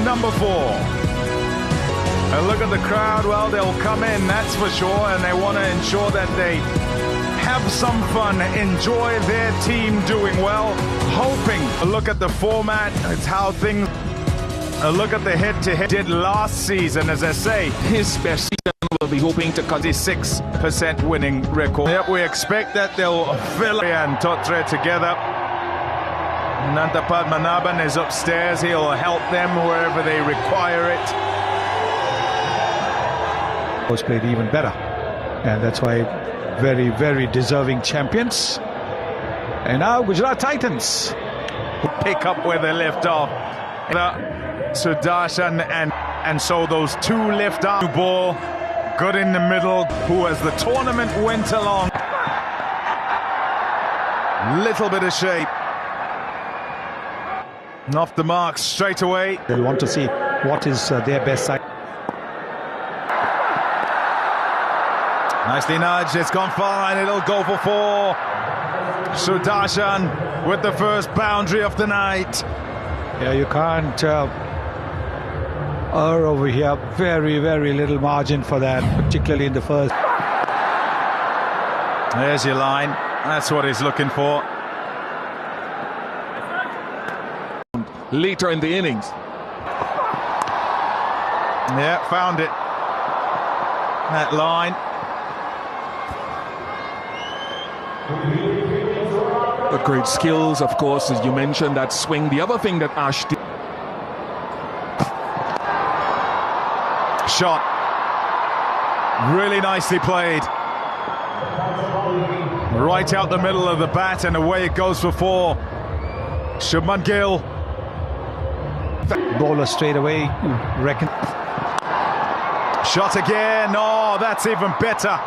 number 4. And look at the crowd. Well, they'll come in, that's for sure, and they want to ensure that they have some fun, enjoy their team doing well, hoping. Look at the format, it's how things. Look at the head-to-head did last season. As I say, his best season will be hoping to cut his 6% winning record. Yep, we expect that they'll fill and Totre together. Nanta Padmanabhan is upstairs. He'll help them wherever they require it. Was played even better, and that's why very, very deserving champions. And now Gujarat Titans pick up where they left off. Sudarshan and so those 2 left arm ball, good in the middle. Who, as the tournament went along, little bit of shape. Off the mark straight away. They'll want to see what is their best side. Nicely nudged, it's gone far and it'll go for 4. Sudarshan with the first boundary of the night. Yeah, you can't err over here. Very, very little margin for that, particularly in the first. There's your line. That's what he's looking for. Later in the innings. Yeah, found it. That line. The great skills, of course, as you mentioned, that swing. The other thing that Ash did. Shot. Really nicely played. Right out the middle of the bat, and away it goes for 4. Shubman Gill. Bowler straight away, you reckon. Shot again. Oh, that's even better.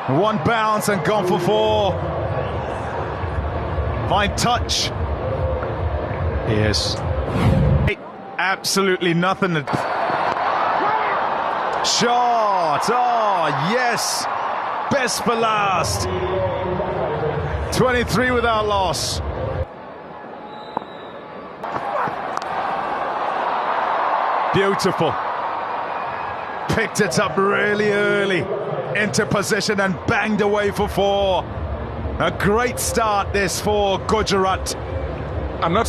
1 bounce and gone for 4. Fine touch. Yes. Absolutely nothing. Shot. Oh, yes. Best for last. 23 without loss. Beautiful. Picked it up really early into position and banged away for 4. A great start this for Gujarat. I'm not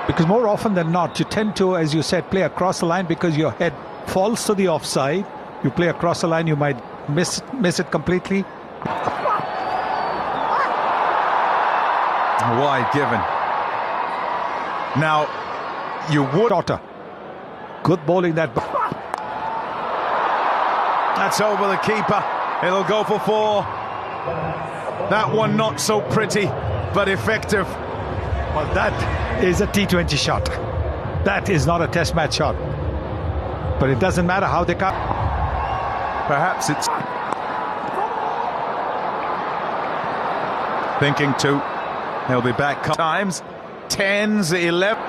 Because more often than not, you tend to, as you said, play across the line because your head falls to the offside. You play across the line, you might miss it completely. Wide given. Now, you would. Tata. Good bowling that. That's over the keeper. It'll go for 4. That one not so pretty, but effective. Well, that is a T20 shot. That is not a test match shot. But it doesn't matter how they come. Perhaps it's thinking too. He'll be back times. 10s, 11.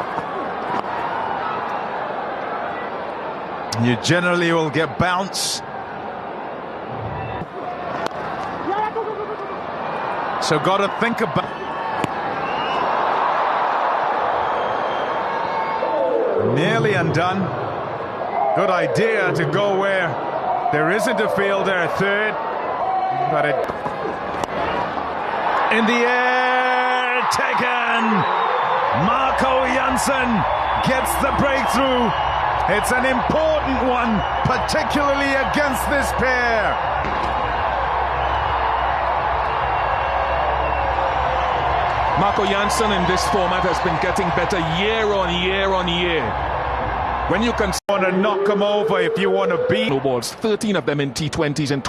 You generally will get bounce. So got to think about. Nearly undone. Good idea to go where there isn't a fielder, 3rd. But it in the air, taken. Marco Jansen gets the breakthrough. It's an important one, particularly against this pair. Marco Jansen in this format has been getting better year on year on year. When you can want to knock them over if you want to beat. no balls, 13 of them in T20s and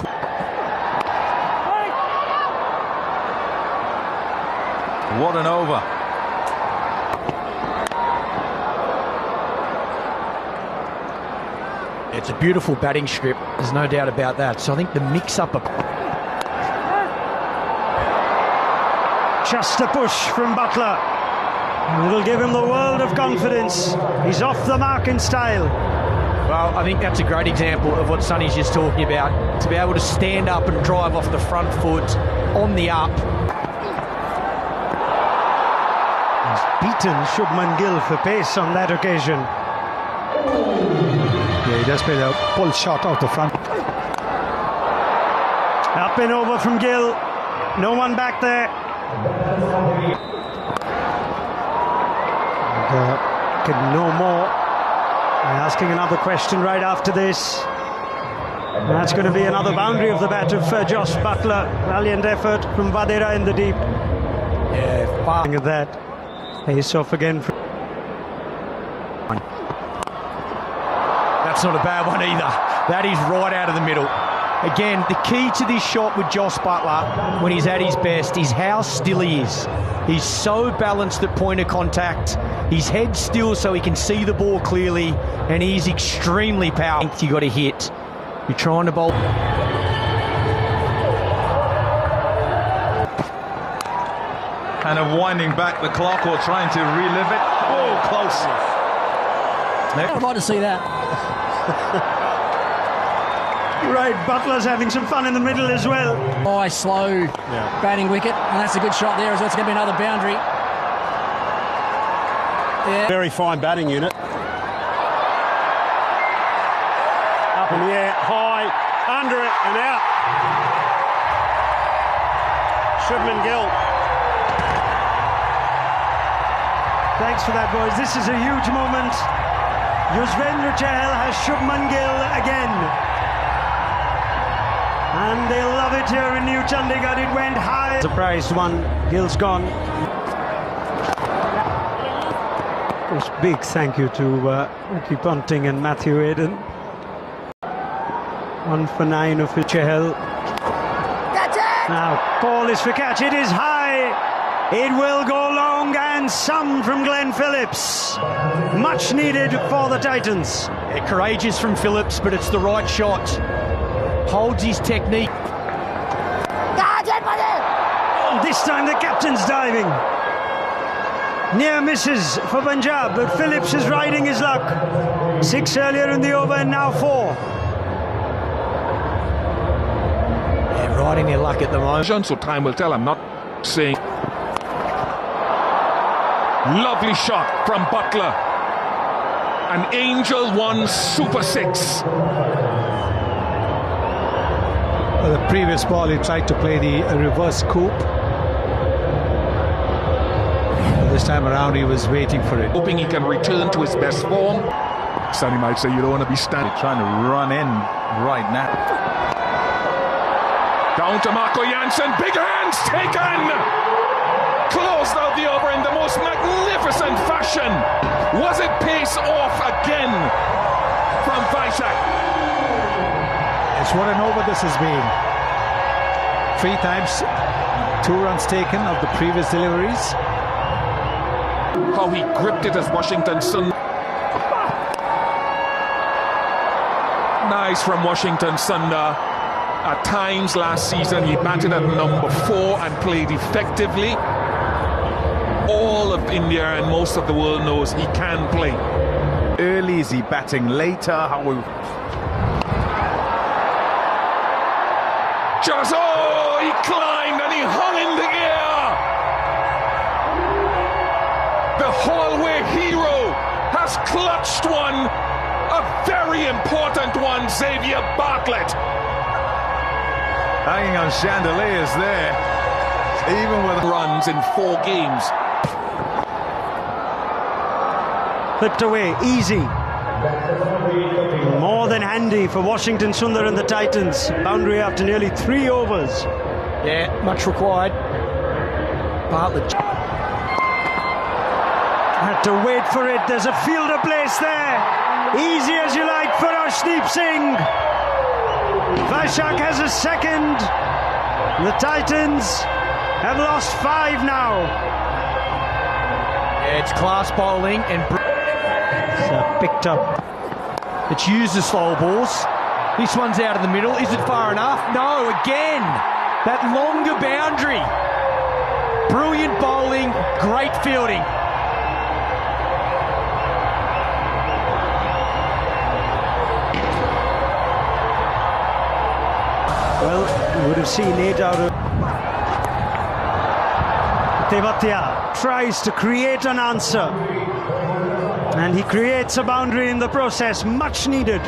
What an over. It's a beautiful batting script, there's no doubt about that. So I think the mix-up of... Just a push from Buttler. It'll give him the world of confidence. He's off the mark in style. Well, I think that's a great example of what Sonny's just talking about. To be able to stand up and drive off the front foot on the up. beaten Shubman Gill for pace on that occasion. Yeah, he just played a pull shot out the front. Up and over from Gill. No one back there. And, can no more. And asking another question right after this. And that's going to be another boundary of the bat of Jos Buttler. Valiant effort from Vadera in the deep. Yeah, far. At that. Ace off again. That's not a bad one either. That is right out of the middle. Again, the key to this shot with Jos Buttler when he's at his best is how still he is. He's so balanced at point of contact. His head's still so he can see the ball clearly, and he's extremely powerful. You got to hit. You're trying to bowl. Kind of winding back the clock or trying to relive it. Oh, close. I'd like to see that. Right, Butler's having some fun in the middle as well. High, slow batting wicket, and that's a good shot there as well. It's going to be another boundary. Yeah. Very fine batting unit. Up in the air, high, under it and out. Shubman Gill. Thanks for that, boys. This is a huge moment. Yuzvendra Chahal has Shubman Gill again. And they'll love it here in New Chandigarh. It went high. Surprised one. Gill's gone. Of course, big thank you to Ricky Ponting and Matthew Eden. 1 for 9 of Chahal. That's it! Now, ball is for catch. It is high. It will go long, and some from Glenn Phillips. Much needed for the Titans. Yeah, courageous from Phillips, but it's the right shot. Holds his technique. This time the captain's diving. Near misses for Punjab, but Phillips is riding his luck. 6 earlier in the over and now 4. Yeah, riding their luck at the moment. So time will tell. I'm not saying. Lovely shot from Buttler. An Angel 1 Super 6. The previous ball, he tried to play the reverse scoop. This time around, he was waiting for it. Hoping he can return to his best form. Sonny might say you don't want to be standing. Trying to run in right now. Down to Marco Jansen. Big hands taken. Closed out the over in the most magnificent fashion. Was it pace off again from Vyshak? It's what an over this has been. 3 times, 2 runs taken of the previous deliveries. How he gripped it as Washington Sundar. Nice from Washington Sundar. At times last season he batted at number 4 and played effectively. All of India and most of the world knows he can play. Early, is he batting later? How will... Just, oh, he climbed and he hung in the air. The hallway hero has clutched one, a very important one, Xavier Bartlett. Hanging on chandeliers there, even with runs in 4 games. Flipped away, easy. More than handy for Washington Sundar and the Titans. Boundary after nearly 3 overs. Yeah, much required. Bartlett had to wait for it. There's a fielder place there. Easy as you like for Arshdeep Singh. Vyshak has a second. The Titans have lost 5 now. Yeah, it's class bowling and picked up. it's used the slow balls. This one's out of the middle. Is it far enough? No, again. That longer boundary. Brilliant bowling, great fielding. Well, you would have seen 8 out of Tevatia. tries to create an answer. And he creates a boundary in the process, much needed.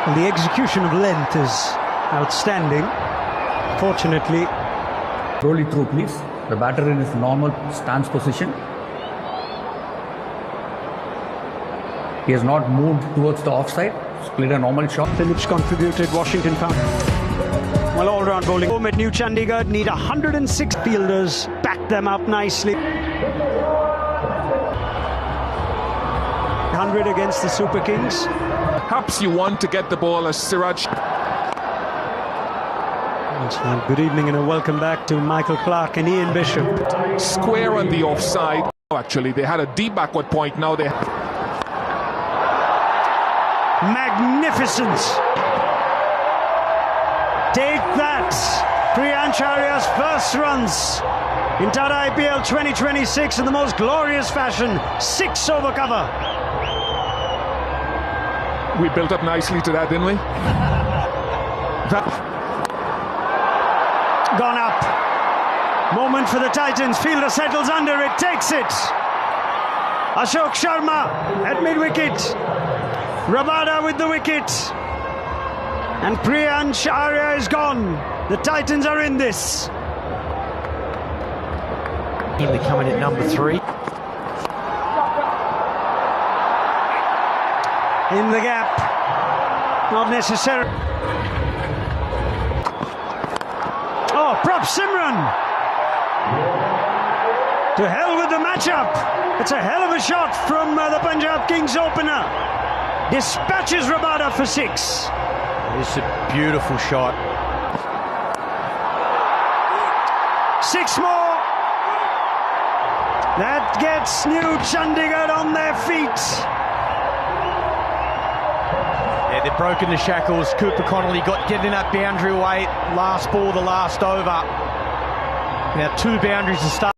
And the execution of length is outstanding. Fortunately. Roll it through, please. The batter in his normal stance position. He has not moved towards the offside. He's played a normal shot. Phillips contributed, Washington found. Well, all-round bowling. Home at New Chandigarh need 106 fielders. Back them up nicely. 100 against the Super Kings. Perhaps you want to get the ball as Siraj. Good evening and a welcome back to Michael Clark and Ian Bishop. Square on the offside. Actually, they had a deep backward point. Now they... Magnificence. Take that. Priyansh Arya's first runs in Tata IPL 2026 in the most glorious fashion. 6 over cover. We built up nicely to that, didn't we? Gone up. Moment for the Titans. Fielder settles under it, takes it. Ashok Sharma at mid-wicket. Rabada with the wicket. And Priyansh Arya is gone. The Titans are in this. They're coming at number 3. In the gap. Not necessary. Oh, Prop Simran. To hell with the matchup. It's a hell of a shot from the Punjab Kings opener. Dispatches Rabada for 6. It's a beautiful shot. 6 more. That gets New Chandigarh on their feet. Yeah, they've broken the shackles. Cooper Connolly getting that boundary away. Last ball, the last over. Now 2 boundaries to start.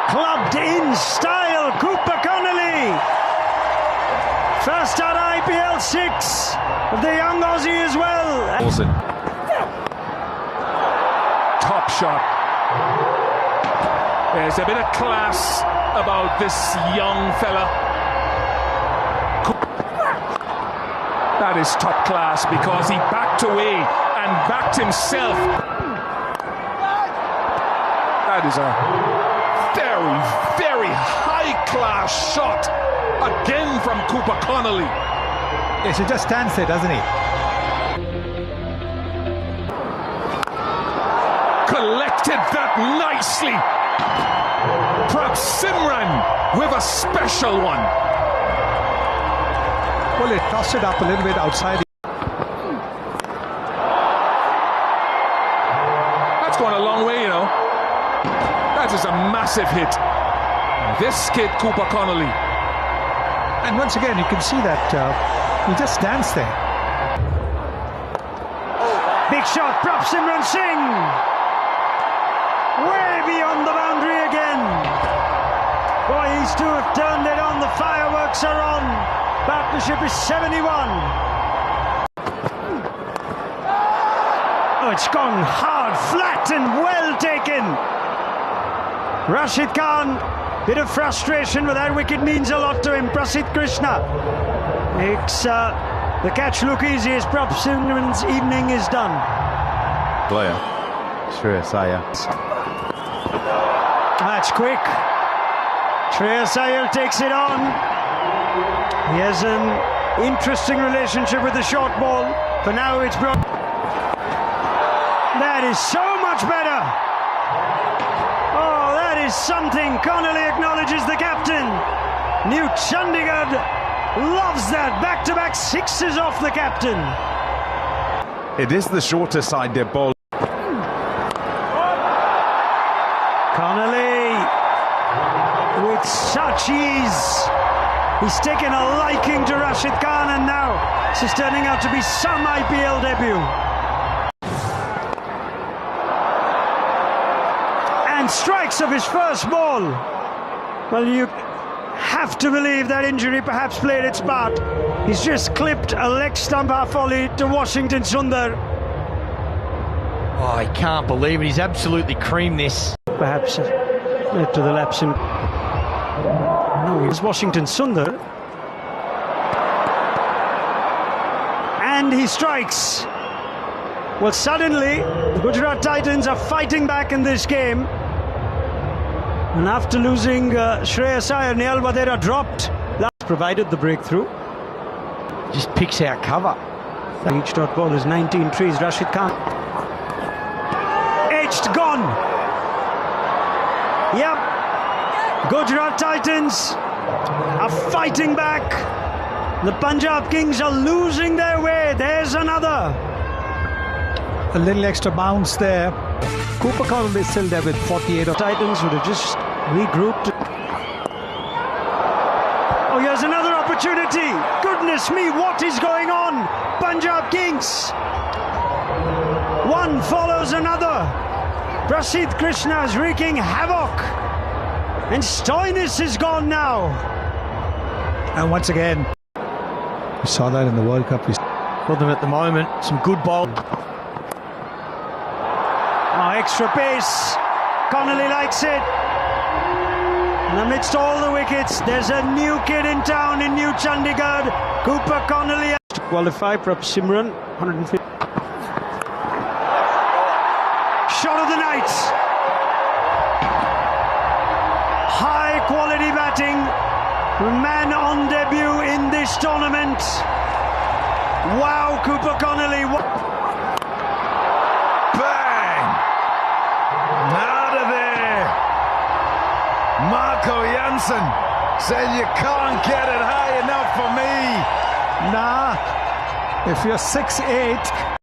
Clubbed in style, Cooper Connolly. First out IPL 6 of the young Aussie as well. Wilson. Top shot. There's a bit of class about this young fella. That is top class because he backed away and backed himself. That is a very, very high-class shot again from Cooper Connolly. Yes, he just stands there, doesn't he? Collected that nicely. Prab Simran with a special one. Well, it tossed it up a little bit outside. That's gone a long way, you know. That is a massive hit. This kid, Cooper Connolly. And once again, you can see that he just stands there. Big shot, Prop Simran Singh. Way beyond the boundary again. Boy, these two have turned it on. The fireworks are on. Partnership is 71. Oh, it's gone hard, flat and well taken. Rashid Khan, bit of frustration, but that wicket means a lot to him. Prasidh Krishna makes the catch look easy as Prop Simran's evening is done. Player. Shreyas Iyer. That's quick. Shreyas Iyer takes it on. He has an interesting relationship with the short ball. For now, it's brought. That is so much better. Oh, that is something. Connolly acknowledges the captain. New Chandigarh loves that. Back-to-back 6s off the captain. It is the shorter side they're bowling. Connolly with such ease. He's taken a liking to Rashid Khan, and now this is turning out to be some IPL debut. And strikes of his first ball. Well, you have have to believe that injury perhaps played its part. He's just clipped a leg stump half volley to Washington Sundar. Oh, I can't believe it. He's absolutely creamed this. Perhaps led to the lapse in... No, it was Washington Sundar. And he strikes. Well, suddenly, the Gujarat Titans are fighting back in this game. And after losing Shreyas Iyer, Nehal Vadera dropped. That provided the breakthrough. Just picks out cover. Each dot ball is 19 trees. Rashid Khan. Edged, gone. Yep. Gujarat Titans are fighting back. The Punjab Kings are losing their way. There's another. A little extra bounce there. Cooper Connolly is still there with 48. Titans would have just regrouped. Oh, here's another opportunity. Goodness me, what is going on? Punjab Kings. One follows another. Prasidh Krishna is wreaking havoc. And Stoinis is gone now. And once again, we saw that in the World Cup. For them at the moment, some good ball. Oh, extra pace. Connolly likes it. And amidst all the wickets, there's a new kid in town in New Chandigarh. Cooper Connolly to qualify. Perhaps Simran, 150. Shot of the night. High quality batting. Man on debut in this tournament. Wow, Cooper Connolly. Bang! Out of there. Marco Jansen said you can't get it high enough for me. Nah, if you're 6'8",